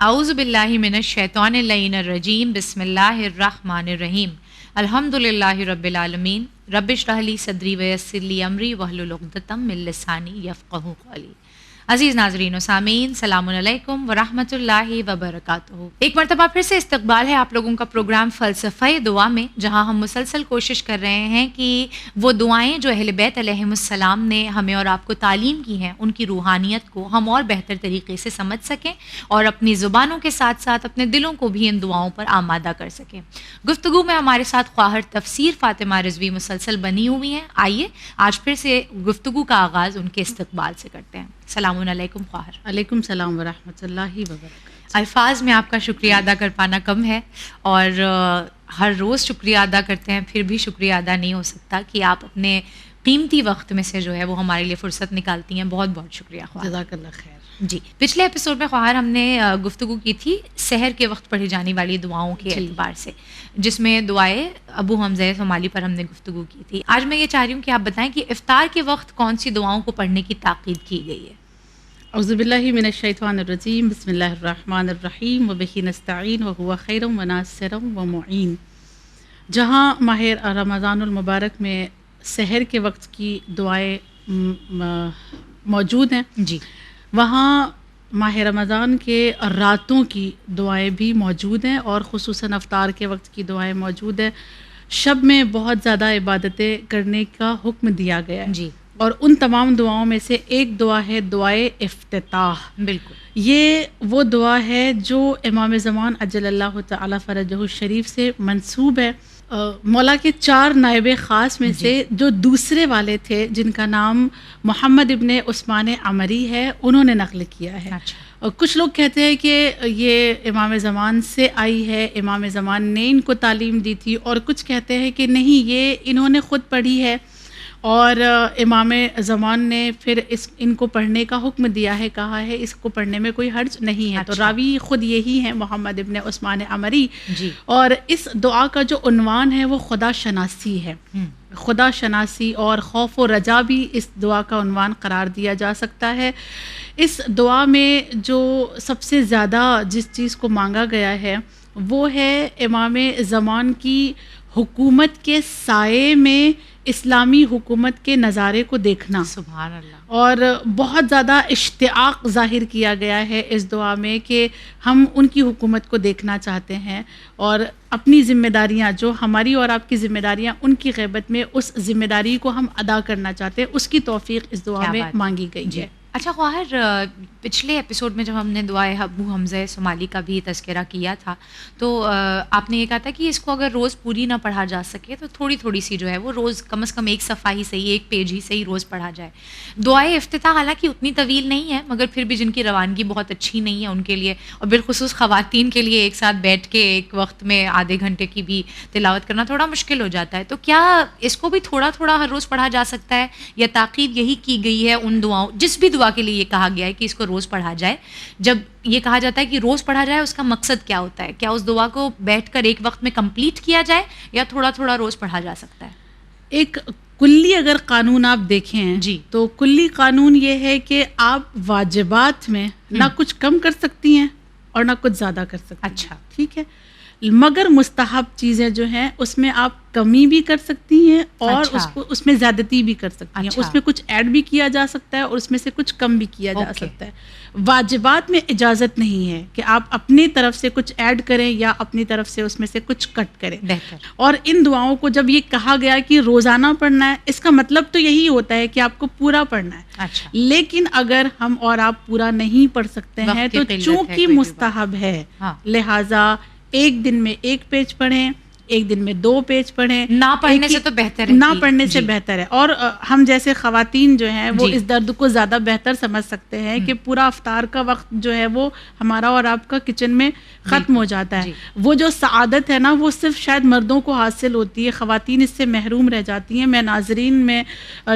اعوذ باللہ من الشیطان اللعین الرجیم بسم اللہ الرحمن الرحیم الحمدللہ رب العالمین رب اشرح لی صدری ویسر لی امری واحلل عقدۃ من لسانی یفقہوا قولی۔ عزیز ناظرین و سامعین، السلام علیکم ورحمۃ اللہ وبرکاتہ۔ ایک مرتبہ پھر سے استقبال ہے آپ لوگوں کا پروگرام فلسفہ دعا میں، جہاں ہم مسلسل کوشش کر رہے ہیں کہ وہ دعائیں جو اہل بیت علیہم السلام نے ہمیں اور آپ کو تعلیم کی ہیں، ان کی روحانیت کو ہم اور بہتر طریقے سے سمجھ سکیں اور اپنی زبانوں کے ساتھ ساتھ اپنے دلوں کو بھی ان دعاؤں پر آمادہ کر سکیں۔ گفتگو میں ہمارے ساتھ خواہر تفسیر فاطمہ رضوی مسلسل بنی ہوئی ہیں۔ آئیے آج پھر سے گفتگو کا آغاز ان کے استقبال سے کرتے ہیں۔ السلام علیکم خواہر۔ علیکم السلام ورحمۃ اللہ وبرکاتہ۔ الفاظ میں آپ کا شکریہ ادا کر پانا کم ہے، اور ہر روز شکریہ ادا کرتے ہیں، پھر بھی شکریہ ادا نہیں ہو سکتا کہ آپ اپنے قیمتی وقت میں سے جو ہے وہ ہمارے لیے فرصت نکالتی ہیں۔ بہت بہت شکریہ خواہر۔ جزاک اللہ خیر۔ جی، پچھلے ایپیسوڈ میں خواہر ہم نے گفتگو کی تھی سحر کے وقت پڑھی جانے والی دعاؤں کے اعتبار سے، جس میں دعائے ابو حمزہ صومالی پر ہم نے گفتگو کی تھی۔ آج میں یہ چاہ رہی ہوں کہ آپ بتائیں کہ افطار کے وقت کون سی دعاؤں کو پڑھنے کی تاکید کی گئی ہے؟ اعوذ باللہ من الشیطان الرجیم بسم اللہ الرحمن الرحیم وبہ نستعین وہو خیر وناصر ومعین۔ جہاں ماہ رمضان المبارک میں سحر کے وقت کی دعائیں موجود ہیں، جی، وہاں ماہ رمضان کے راتوں کی دعائیں بھی موجود ہیں، اور خصوصاً افطار کے وقت کی دعائیں موجود ہیں۔ شب میں بہت زیادہ عبادتیں کرنے کا حکم دیا گیا ہے، جی، اور ان تمام دعاؤں میں سے ایک دعا ہے دعائے افتتاح۔ بالکل، یہ وہ دعا ہے جو امام زمان عجل اللہ تعالی فرجہ الشریف سے منسوب ہے۔ مولا کے 4 نائب خاص میں سے جو دوسرے والے تھے، جن کا نام محمد ابن عثمان عمری ہے، انہوں نے نقل کیا ہے۔ اچھا، کچھ لوگ کہتے ہیں کہ یہ امام زمان سے آئی ہے، امام زمان نے ان کو تعلیم دی تھی، اور کچھ کہتے ہیں کہ نہیں، یہ انہوں نے خود پڑھی ہے اور امام زمان نے پھر ان کو پڑھنے کا حکم دیا ہے، کہا ہے اس کو پڑھنے میں کوئی حرج نہیں ہے۔ تو راوی خود یہی ہے، محمد ابن عثمان عمری۔ جی، اور اس دعا کا جو عنوان ہے وہ خدا شناسی ہے۔ خدا شناسی اور خوف و رجا بھی اس دعا کا عنوان قرار دیا جا سکتا ہے۔ اس دعا میں جو سب سے زیادہ جس چیز کو مانگا گیا ہے وہ ہے امام زمان کی حکومت کے سائے میں اسلامی حکومت کے نظارے کو دیکھنا۔ سبحان اللہ۔ اور بہت زیادہ اشتیاق ظاہر کیا گیا ہے اس دعا میں کہ ہم ان کی حکومت کو دیکھنا چاہتے ہیں، اور اپنی ذمہ داریاں جو ہماری اور آپ کی ذمہ داریاں، ان کی غیبت میں اس ذمہ داری کو ہم ادا کرنا چاہتے ہیں، اس کی توفیق اس دعا میں مانگی گئی ہے۔ اچھا خواہر، پچھلے ایپیسوڈ میں جب ہم نے دعائے ابو حمزہ صومالی کا بھی تذکرہ کیا تھا تو آپ نے یہ کہا تھا کہ اس کو اگر روز پوری نہ پڑھا جا سکے تو تھوڑی تھوڑی سی جو ہے وہ روز کم از کم ایک صفحہ ہی صحیح، ایک پیج ہی صحیح روز پڑھا جائے۔ دعائے افتتاح حالانکہ اتنی طویل نہیں ہے، مگر پھر بھی جن کی روانگی بہت اچھی نہیں ہے ان کے لیے، اور بالخصوص خواتین کے لیے ایک ساتھ بیٹھ کے ایک وقت میں آدھے گھنٹے کی بھی تلاوت کرنا تھوڑا مشکل ہو جاتا ہے۔ تو کیا اس کو بھی تھوڑا تھوڑا ہر روز پڑھا جا سکتا ہے، یا تاکید یہی کی گئی ہے ان دعاؤں، جس بھی دعا کے لیے یہ کہا گیا ہے کہ اس کو روز پڑھا جائے؟ جب یہ کہا جاتا ہے کہ روز پڑھا جائے، اس کا مقصد کیا ہوتا ہے؟ کیا اس دعا کو بیٹھ کر ایک وقت میں کمپلیٹ کیا جائے، یا تھوڑا تھوڑا روز پڑھا جا سکتا ہے؟ ایک کلی اگر قانون آپ دیکھیں جی، تو کلی قانون یہ ہے کہ آپ واجبات میں نہ کچھ کم کر سکتی ہیں اور نہ کچھ زیادہ کر سکتی ہیں۔ اچھا، ٹھیک ہے، مگر مستحب چیزیں جو ہیں اس میں آپ کمی بھی کر سکتی ہیں اور اس میں زیادتی بھی کر سکتی ہیں۔ اس میں کچھ ایڈ بھی کیا جا سکتا ہے اور اس میں سے کچھ کم بھی کیا جا سکتا ہے۔ واجبات میں اجازت نہیں ہے کہ آپ اپنی طرف سے کچھ ایڈ کریں یا اپنی طرف سے اس میں سے کچھ کٹ کریں۔ اور ان دعاؤں کو جب یہ کہا گیا کہ روزانہ پڑھنا ہے، اس کا مطلب تو یہی ہوتا ہے کہ آپ کو پورا پڑھنا ہے۔ لیکن اگر ہم اور آپ پورا نہیں پڑھ سکتے ہیں تو چونکہ مستحب ہے، لہٰذا ایک دن میں 1 پیج پڑھیں، ایک دن میں 2 پیج پڑھیں۔ نہ پڑھنے سے تو بہتر ہے، نہ پڑھنے سے بہتر ہے۔ اور ہم جیسے خواتین جو ہیں وہ اس درد کو زیادہ بہتر سمجھ سکتے ہیں کہ پورا افطار کا وقت جو ہے وہ ہمارا اور آپ کا کچن میں ختم ہو جاتا ہے۔ وہ جو سعادت ہے نا، وہ صرف شاید مردوں کو حاصل ہوتی ہے، خواتین اس سے محروم رہ جاتی ہیں۔ میں ناظرین میں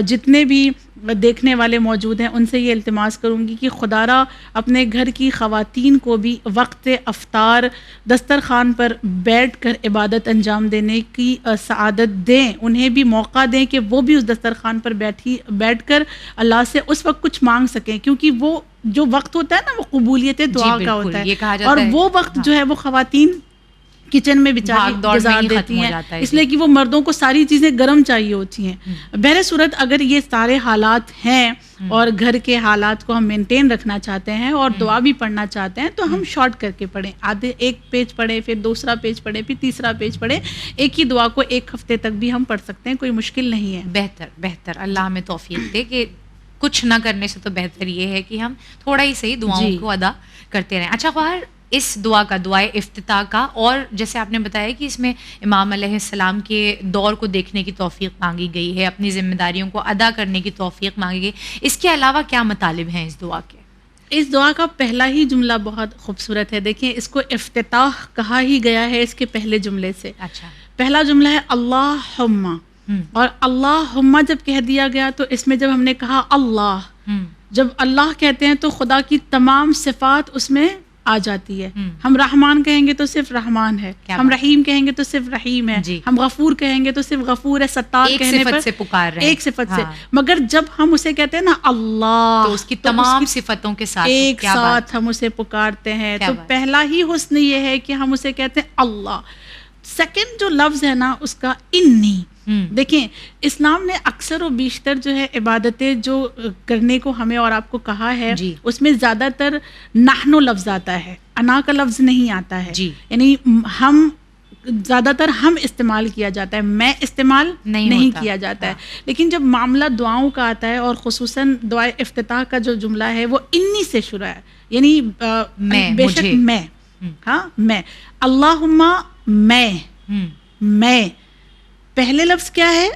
جتنے بھی دیکھنے والے موجود ہیں ان سے یہ التماس کروں گی کہ خدارا اپنے گھر کی خواتین کو بھی وقت افطار دسترخوان پر بیٹھ کر عبادت انجام دینے کی سعادت دیں، انہیں بھی موقع دیں کہ وہ بھی اس دسترخوان پر بیٹھ کر اللہ سے اس وقت کچھ مانگ سکیں، کیونکہ وہ جو وقت ہوتا ہے نا وہ قبولیت دعا کا ہوتا ہے، اور وہ وقت جو ہے وہ خواتین کچن میں بیچاری گزار دیتی ہیں، اس لیے کہ وہ مردوں کو ساری چیزیں گرم چاہیے ہوتی ہیں۔ بہر صورت اگر یہ سارے حالات ہیں اور گھر کے حالات کو ہم مینٹین رکھنا چاہتے ہیں اور دعا بھی پڑھنا چاہتے ہیں تو ہم شارٹ کر کے پڑھیں، آدھے ایک پیج پڑھیں، پھر دوسرا پیج پڑھیں، پھر تیسرا پیج پڑھیں، ایک ہی دعا کو ایک ہفتے تک بھی ہم پڑھ سکتے ہیں، کوئی مشکل نہیں ہے۔ بہتر اللہ ہمیں توفیق دے کہ کچھ نہ کرنے سے تو بہتر یہ ہے کہ ہم تھوڑا ہی صحیح دعاؤں کو ادا کرتے رہیں۔ اچھا خواہر، اس دعا کا، دعائے افتتاح کا، اور جیسے آپ نے بتایا کہ اس میں امام علیہ السلام کے دور کو دیکھنے کی توفیق مانگی گئی ہے، اپنی ذمہ داریوں کو ادا کرنے کی توفیق مانگی گئی، اس کے علاوہ کیا مطالب ہیں اس دعا کے؟ اس دعا کا پہلا ہی جملہ بہت خوبصورت ہے، دیکھیں اس کو افتتاح کہا ہی گیا ہے اس کے پہلے جملے سے۔ اچھا، پہلا جملہ ہے اللہم، اور اللہم جب کہہ دیا گیا تو اس میں جب ہم نے کہا اللہ، جب اللہ کہتے ہیں تو خدا کی تمام صفات اس میں آ جاتی ہے۔ ہم رحمان کہیں گے تو صرف رحمان ہے، ہم رحیم کہیں گے تو صرف رحیم ہے، ہم غفور کہیں گے تو صرف غفور ہے، ستار کہنے پر سے پکار رہے ہیں، ایک صفت سے، مگر جب ہم اسے کہتے ہیں نا اللہ تو اس کی تمام صفتوں کے ساتھ ایک ساتھ ہم اسے پکارتے ہیں، تو پہلا ہی حسن یہ ہے کہ ہم اسے کہتے ہیں اللہ۔ سیکنڈ جو لفظ ہے نا اس کا انی، دیکھیں اسلام نے اکثر و بیشتر جو ہے عبادتیں جو کرنے کو ہمیں اور آپ کو کہا ہے اس میں زیادہ تر نحنو لفظ آتا ہے، انا کا لفظ نہیں آتا ہے، یعنی ہم زیادہ تر ہم استعمال کیا جاتا ہے، میں استعمال نہیں کیا جاتا ہے، لیکن جب معاملہ دعاؤں کا آتا ہے اور خصوصاً دعائے افتتاح کا جو جملہ ہے وہ انی سے شروع ہے، یعنی بے شک میں، ہاں میں، اللہم میں، پہلے لفظ کیا ہے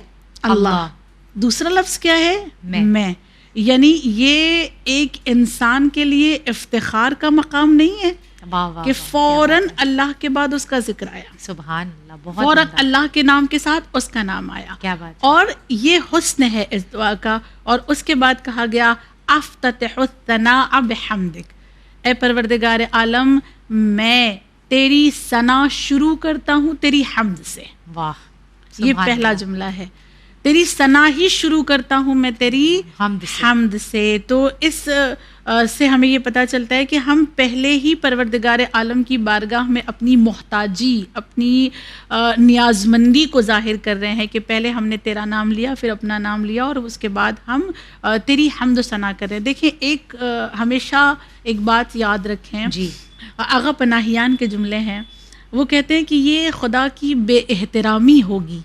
اللہ، دوسرا لفظ کیا ہے میں، یعنی یہ ایک انسان کے لیے افتخار کا مقام نہیں ہے کہ فوراً اللہ کے بعد اس کا ذکر آیا، سبحان اللہ، بہت فوراً اللہ کے نام کے ساتھ اس کا نام آیا، کیا بات، اور یہ حسن ہے اس دعا کا۔ اور اس کے بعد کہا گیا افتتح الثناء بحمدک، اے پروردگار عالم میں تیری ثنا شروع کرتا ہوں تیری حمد سے۔ واہ، یہ پہلا جملہ ہے، تیری ثنا ہی شروع کرتا ہوں میں تیری حمد سے۔ تو اس سے ہمیں یہ پتہ چلتا ہے کہ ہم پہلے ہی پروردگار عالم کی بارگاہ میں اپنی محتاجی، اپنی نیازمندی کو ظاہر کر رہے ہیں کہ پہلے ہم نے تیرا نام لیا، پھر اپنا نام لیا، اور اس کے بعد ہم تیری حمد و ثنا کر رہے ہیں۔ دیکھیں ایک ہمیشہ ایک بات یاد رکھیں، آغا پناہیان کے جملے ہیں، وہ کہتے ہیں کہ یہ خدا کی بے احترامی ہوگی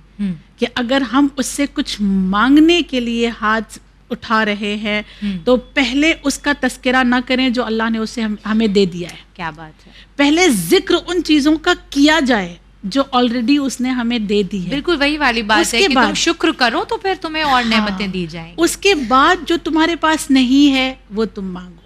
کہ اگر ہم اس سے کچھ مانگنے کے لیے ہاتھ اٹھا رہے ہیں تو پہلے اس کا تذکرہ نہ کریں جو اللہ نے اسے ہمیں دے دیا ہے۔ کیا بات ہے، پہلے ذکر ان چیزوں کا کیا جائے جو آلریڈی اس نے ہمیں دے دی ہے۔ بالکل وہی والی بات ہے کہ تم شکر کرو تو پھر تمہیں اور نعمتیں دی جائیں گی۔ اس کے بعد جو تمہارے پاس نہیں ہے وہ تم مانگو۔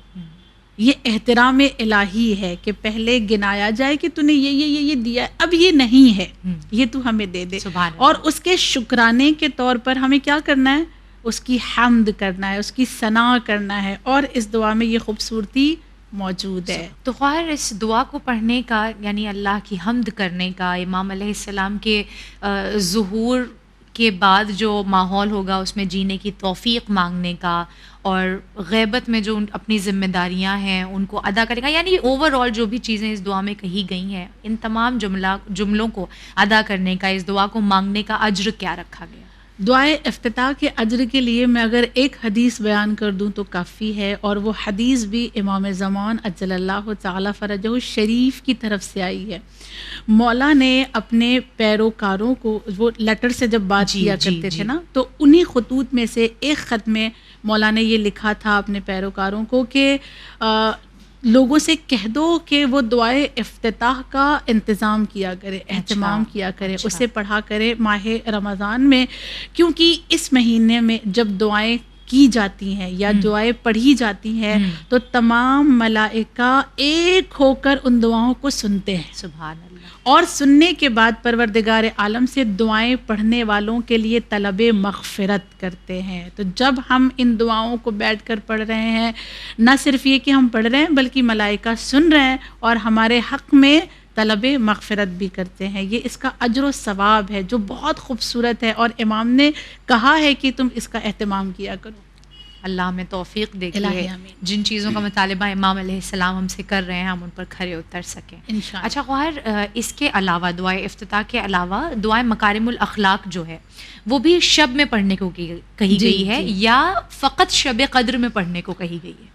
یہ احترام الہی ہے کہ پہلے گنایا جائے کہ تو نے یہ دیا ہے، اب یہ نہیں ہے، یہ تو ہمیں دے دے، اور اس کے شکرانے کے طور پر ہمیں کیا کرنا ہے، اس کی حمد کرنا ہے، اس کی ثنا کرنا ہے، اور اس دعا میں یہ خوبصورتی موجود ہے۔ تو خواہر اس دعا کو پڑھنے کا، یعنی اللہ کی حمد کرنے کا، امام علیہ السلام کے ظہور کے بعد جو ماحول ہوگا اس میں جینے کی توفیق مانگنے کا، اور غیبت میں جو اپنی ذمہ داریاں ہیں ان کو ادا کرے گا، یعنی اوور آل جو بھی چیزیں اس دعا میں کہی گئی ہیں ان تمام جملوں کو ادا کرنے کا، اس دعا کو مانگنے کا اجر کیا رکھا گیا؟ دعائے افتتاح کے اجر کے لیے میں اگر ایک حدیث بیان کر دوں تو کافی ہے، اور وہ حدیث بھی امام زمان اجل اللہ تعالی فرجہ الشریف کی طرف سے آئی ہے۔ مولا نے اپنے پیروکاروں کو، وہ لیٹر سے جب بات کیا کرتے تھے نا، تو انہی خطوط میں سے ایک خط میں مولا نے یہ لکھا تھا اپنے پیروکاروں کو کہ لوگوں سے کہہ دو کہ وہ دعائے افتتاح کا انتظام کیا کرے، اہتمام کیا کرے، اسے پڑھا کرے ماہ رمضان میں، کیونکہ اس مہینے میں جب دعائیں کی جاتی ہیں یا دعائیں پڑھی جاتی ہیں تو تمام ملائکہ ایک ہو کر ان دعاؤں کو سنتے ہیں، سبحان اللہ، اور سننے کے بعد پروردگار عالم سے دعائیں پڑھنے والوں کے لیے طلب مغفرت کرتے ہیں۔ تو جب ہم ان دعاؤں کو بیٹھ کر پڑھ رہے ہیں، نہ صرف یہ کہ ہم پڑھ رہے ہیں بلکہ ملائکہ سن رہے ہیں اور ہمارے حق میں طلب مغفرت بھی کرتے ہیں. یہ اس کا اجر و ثواب ہے جو بہت خوبصورت ہے، اور امام نے کہا ہے کہ تم اس کا اہتمام کیا کرو. اللہ ہمیں توفیق دے کہ جن چیزوں کا مطالبہ امام علیہ السلام ہم سے کر رہے ہیں ہم ان پر کھرے اتر سکیں انشاءاللہ. اچھا غوہر، اس کے علاوہ دعائے افتتاح کے علاوہ دعائے مکارم الاخلاق جو ہے وہ بھی شب میں پڑھنے کو کہی گئی ہے یا فقط شب قدر میں پڑھنے کو کہی گئی ہے؟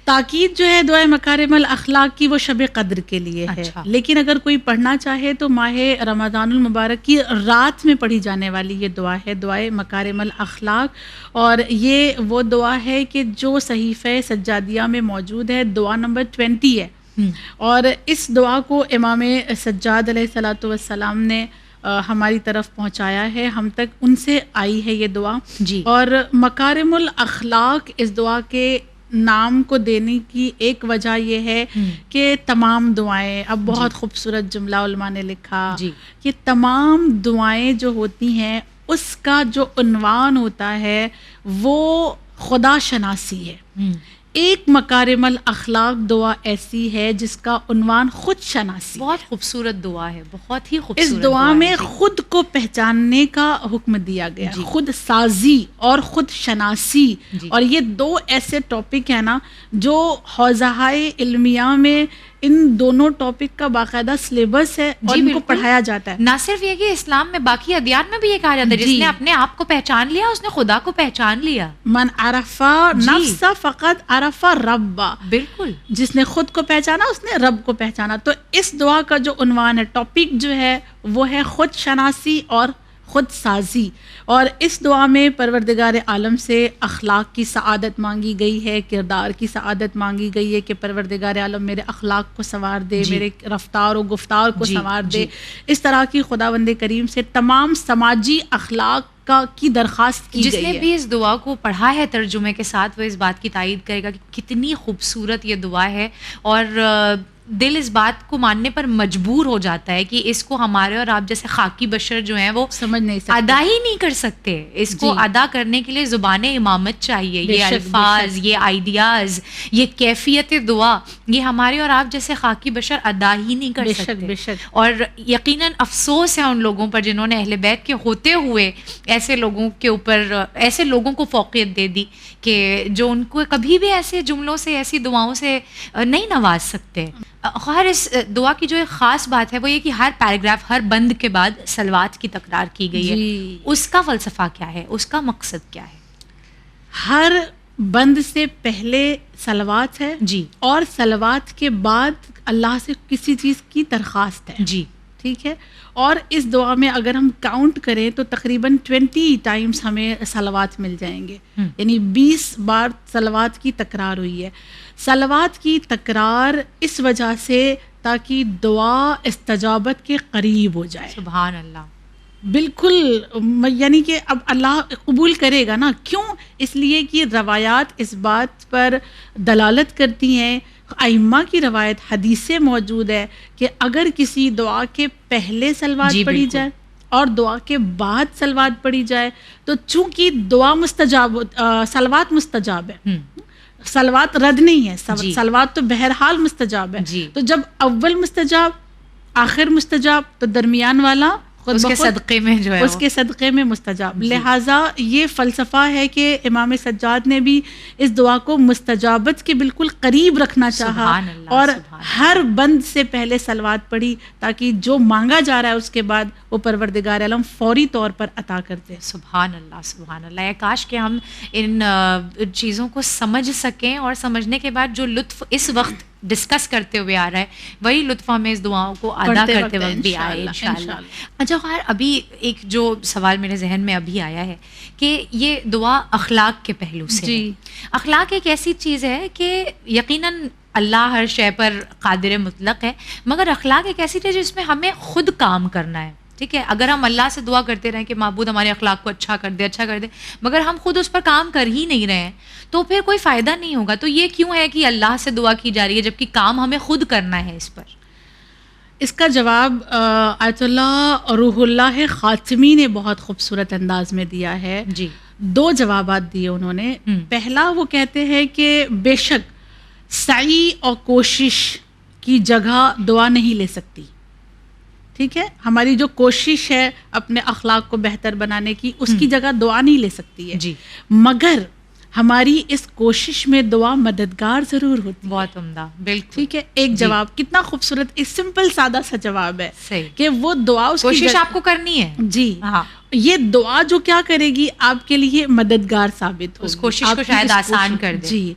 تاکید جو ہے دعائے مکارم الاخلاق کی وہ شب قدر کے لیے ہے. لیکن اگر کوئی پڑھنا چاہے تو ماہ رمضان المبارک کی رات میں پڑھی جانے والی یہ دعا ہے دعائے مکارم الاخلاق. اور یہ وہ دعا ہے کہ جو صحیفہ سجادیہ میں موجود ہے، دعا نمبر 20 ہے. اور اس دعا کو امام سجاد علیہ الصلوۃ والسلام نے ہماری طرف پہنچایا ہے، ہم تک ان سے آئی ہے یہ دعا. اور مکارم الاخلاق اس دعا کے نام کو دینے کی ایک وجہ یہ ہے کہ تمام دعائیں، اب بہت خوبصورت جملہ علماء نے لکھا کہ تمام دعائیں جو ہوتی ہیں اس کا جو عنوان ہوتا ہے وہ خدا شناسی ہے. ایک مکارم الاخلاق دعا ایسی ہے جس کا عنوان خود شناسی. بہت خوبصورت دعا ہے، بہت ہی خوبصورت. اس دعا میں خود کو پہچاننے کا حکم دیا گیا، خود سازی اور خود شناسی. اور یہ دو ایسے ٹاپک ہیں نا جو حوزہ علمیہ میں ان دونوں ٹاپک کا باقاعدہ سلیبس ہے اور ان کو پڑھایا جاتا ہے. نہ صرف یہ کہ اسلام میں باقی ادیان میں بھی یہ کہا جاتا ہے جس نے اپنے آپ کو پہچان لیا اس نے خدا کو پہچان لیا. من عرفا نفسا فقط عرفا ربا. بالکل، جس نے خود کو پہچانا اس نے رب کو پہچانا. تو اس دعا کا جو عنوان ہے، ٹاپک جو ہے وہ ہے خود شناسی اور خود سازی. اور اس دعا میں پروردگار عالم سے اخلاق کی سعادت مانگی گئی ہے، کردار کی سعادت مانگی گئی ہے کہ پروردگار عالم میرے اخلاق کو سنوار دے، میرے رفتار و گفتار کو سنوار دے. اس طرح کی خداوند کریم سے تمام سماجی اخلاق کی درخواست کی گئی ہے. جس نے بھی اس دعا کو پڑھا ہے ترجمے کے ساتھ وہ اس بات کی تائید کرے گا کہ کتنی خوبصورت یہ دعا ہے، اور دل اس بات کو ماننے پر مجبور ہو جاتا ہے کہ اس کو ہمارے اور آپ جیسے خاکی بشر جو ہیں وہ سمجھ نہیں سکتے، ادا ہی نہیں کر سکتے. اس کو ادا کرنے کے لیے زبان امامت چاہیے. یہ الفاظ، یہ آئیڈیاز، یہ کیفیت دعا یہ ہمارے اور آپ جیسے خاکی بشر ادا ہی نہیں کر سکتے. اور یقیناً افسوس ہے ان لوگوں پر جنہوں نے اہل بیت کے ہوتے ہوئے ایسے لوگوں کے اوپر ایسے لوگوں کو فوقیت دے دی کہ جو ان کو کبھی بھی ایسے جملوں سے ایسی دعاؤں سے نہیں نواز سکتے. خیر اس دعا کی جو ایک خاص بات ہے وہ یہ کہ ہر پیراگراف، ہر بند کے بعد صلوات کی تکرار کی گئی ہے. اس کا فلسفہ کیا ہے، اس کا مقصد کیا ہے؟ ہر بند سے پہلے صلوات ہے اور صلوات کے بعد اللہ سے کسی چیز کی درخواست ہے. ٹھیک ہے. اور اس دعا میں اگر ہم کاؤنٹ کریں تو تقریباً 20 ٹائمز ہمیں صلوات مل جائیں گے، یعنی 20 بار صلوات کی تکرار ہوئی ہے. صلوات کی تکرار اس وجہ سے تاکہ دعا استجابت کے قریب ہو جائے. سبحان اللہ. بالکل، یعنی کہ اب اللہ قبول کرے گا نا. کیوں؟ اس لیے کہ روایات اس بات پر دلالت کرتی ہیں، ائمہ کی روایت حدیث سے موجود ہے کہ اگر کسی دعا کے پہلے صلوات پڑھی جائے اور دعا کے بعد صلوات پڑھی جائے تو چونکہ دعا مستجاب، صلوات مستجاب ہے، صلوات رد نہیں ہے، صلوات تو بہرحال مستجاب ہے. تو جب اول مستجاب، آخر مستجاب، تو درمیان والا اس کے صدقے میں جو ہے اس کے صدقے میں مستجاب. لہٰذا یہ فلسفہ ہے کہ امام سجاد نے بھی اس دعا کو مستجابت کے بالکل قریب رکھنا چاہا اور ہر بند سے پہلے صلوات پڑھی تاکہ جو مانگا جا رہا ہے اس کے بعد وہ پروردگار عالم فوری طور پر عطا کرتے. سبحان اللہ، سبحان اللہ. کاش کہ ہم ان چیزوں کو سمجھ سکیں اور سمجھنے کے بعد جو لطف اس وقت ڈسکس کرتے ہوئے آ رہا ہے وہی لطف ہمیں اس دعاؤں کو ادا کرتے وقت بھی آئے انشاءاللہ. اچھا خیر، ابھی ایک جو سوال میرے ذہن میں ابھی آیا ہے کہ یہ دعا اخلاق کے پہلو سے اخلاق ایک ایسی چیز ہے کہ یقیناً اللہ ہر شے پر قادر مطلق ہے، مگر اخلاق ایک ایسی چیز جس میں ہمیں خود کام کرنا ہے. ٹھیک ہے، اگر ہم اللہ سے دعا کرتے رہیں کہ معبود ہمارے اخلاق کو اچھا کر دے مگر ہم خود اس پر کام کر ہی نہیں رہے ہیں تو پھر کوئی فائدہ نہیں ہوگا. تو یہ کیوں ہے کہ اللہ سے دعا کی جا رہی ہے جبکہ کام ہمیں خود کرنا ہے اس پر؟ اس کا جواب آیت اللہ روح اللہ خاتمی نے بہت خوبصورت انداز میں دیا ہے. 2 جوابات دیے انہوں نے. پہلا وہ کہتے ہیں کہ بے شک سعی اور کوشش کی جگہ دعا نہیں لے سکتی. ٹھیک ہے، ہماری جو کوشش ہے اپنے اخلاق کو بہتر بنانے کی، اس کی جگہ دعا نہیں لے سکتی ہے جی، مگر ہماری اس کوشش میں دعا مددگار ضرور ہوتی ہے. بہت عمدہ، بالکل ٹھیک ہے، ایک جواب کتنا خوبصورت، ایک سمپل سادہ سا جواب ہے صحیح. کہ وہ دعا اس کی کوشش آپ کو کرنی ہے. جی ہاں، یہ دعا جو کیا کرے گی آپ کے لیے مددگار ثابت ہوگی، اس کوشش آپ کو کی شاید اس آسان کوشش- کر دے. جی.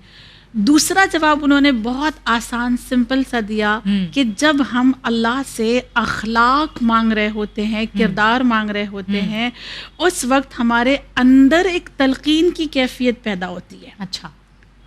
دوسرا جواب انہوں نے بہت آسان سمپل سا دیا کہ جب ہم اللہ سے اخلاق مانگ رہے ہوتے ہیں، کردار مانگ رہے ہوتے ہیں، اس وقت ہمارے اندر ایک تلقین کی کیفیت پیدا ہوتی ہے. اچھا،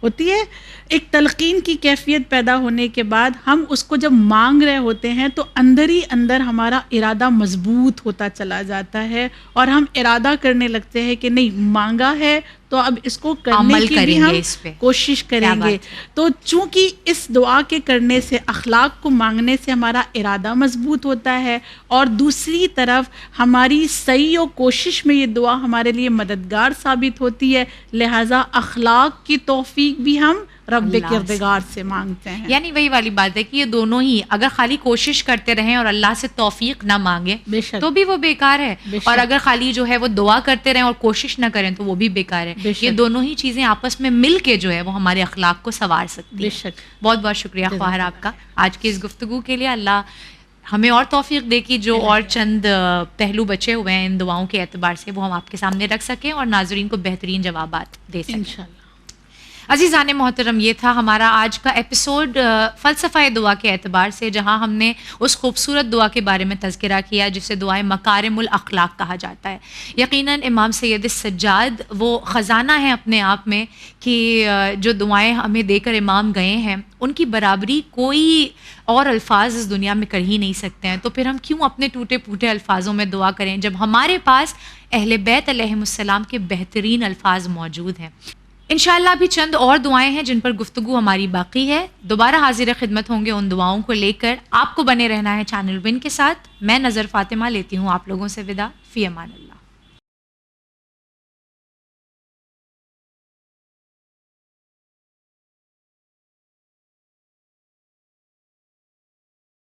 ہوتی ہے ایک تلقین کی کیفیت پیدا ہونے کے بعد ہم اس کو جب مانگ رہے ہوتے ہیں تو اندر ہی اندر ہمارا ارادہ مضبوط ہوتا چلا جاتا ہے اور ہم ارادہ کرنے لگتے ہیں کہ نہیں، مانگا ہے تو اب اس کو کرنے عمل کی کریں بھی گے، ہم اس پہ کوشش کریں کیا گے. بات ہے. تو چونکہ اس دعا کے کرنے سے، اخلاق کو مانگنے سے ہمارا ارادہ مضبوط ہوتا ہے اور دوسری طرف ہماری سعی و کوشش میں یہ دعا ہمارے لیے مددگار ثابت ہوتی ہے، لہٰذا اخلاق کی توفیق بھی ہم رب اللہ کردگار سے مانگتے ہیں. یعنی وہی والی بات ہے کہ یہ دونوں ہی اگر خالی کوشش کرتے رہیں اور اللہ سے توفیق نہ مانگے بے شک، تو بھی وہ بیکار ہے، بے شک. اور اگر خالی جو ہے وہ دعا کرتے رہیں اور کوشش نہ کریں تو وہ بھی بیکار ہے. بے شک. یہ دونوں ہی چیزیں آپس میں مل کے جو ہے وہ ہمارے اخلاق کو سنوار سکتی بے ہیں. شک. بہت بہت شکریہ خواہر آپ کا آج کی اس گفتگو کے لیے. اللہ ہمیں اور توفیق دے کہ جو اور چند پہلو بچے ہوئے ہیں ان دعاؤں کے اعتبار سے وہ ہم آپ کے سامنے رکھ سکیں اور ناظرین کو بہترین جوابات دے سکیں انشاءاللہ. عزیزان محترم، یہ تھا ہمارا آج کا ایپیسوڈ فلسفہ دعا کے اعتبار سے، جہاں ہم نے اس خوبصورت دعا کے بارے میں تذکرہ کیا جسے دعائے مکارم الاخلاق کہا جاتا ہے. یقیناً امام سید السجاد وہ خزانہ ہے اپنے آپ میں کہ جو دعائیں ہمیں دے کر امام گئے ہیں ان کی برابری کوئی اور الفاظ اس دنیا میں کر ہی نہیں سکتے ہیں. تو پھر ہم کیوں اپنے ٹوٹے پھوٹے الفاظوں میں دعا کریں جب ہمارے پاس اہل بیت علیہم السلام کے بہترین الفاظ موجود ہیں. انشاءاللہ بھی چند اور دعائیں ہیں جن پر گفتگو ہماری باقی ہے. دوبارہ حاضر خدمت ہوں گے ان دعاؤں کو لے کر. آپ کو بنے رہنا ہے چینل ون کے ساتھ. میں نظر فاطمہ لیتی ہوں آپ لوگوں سے وداع. فی امان اللہ.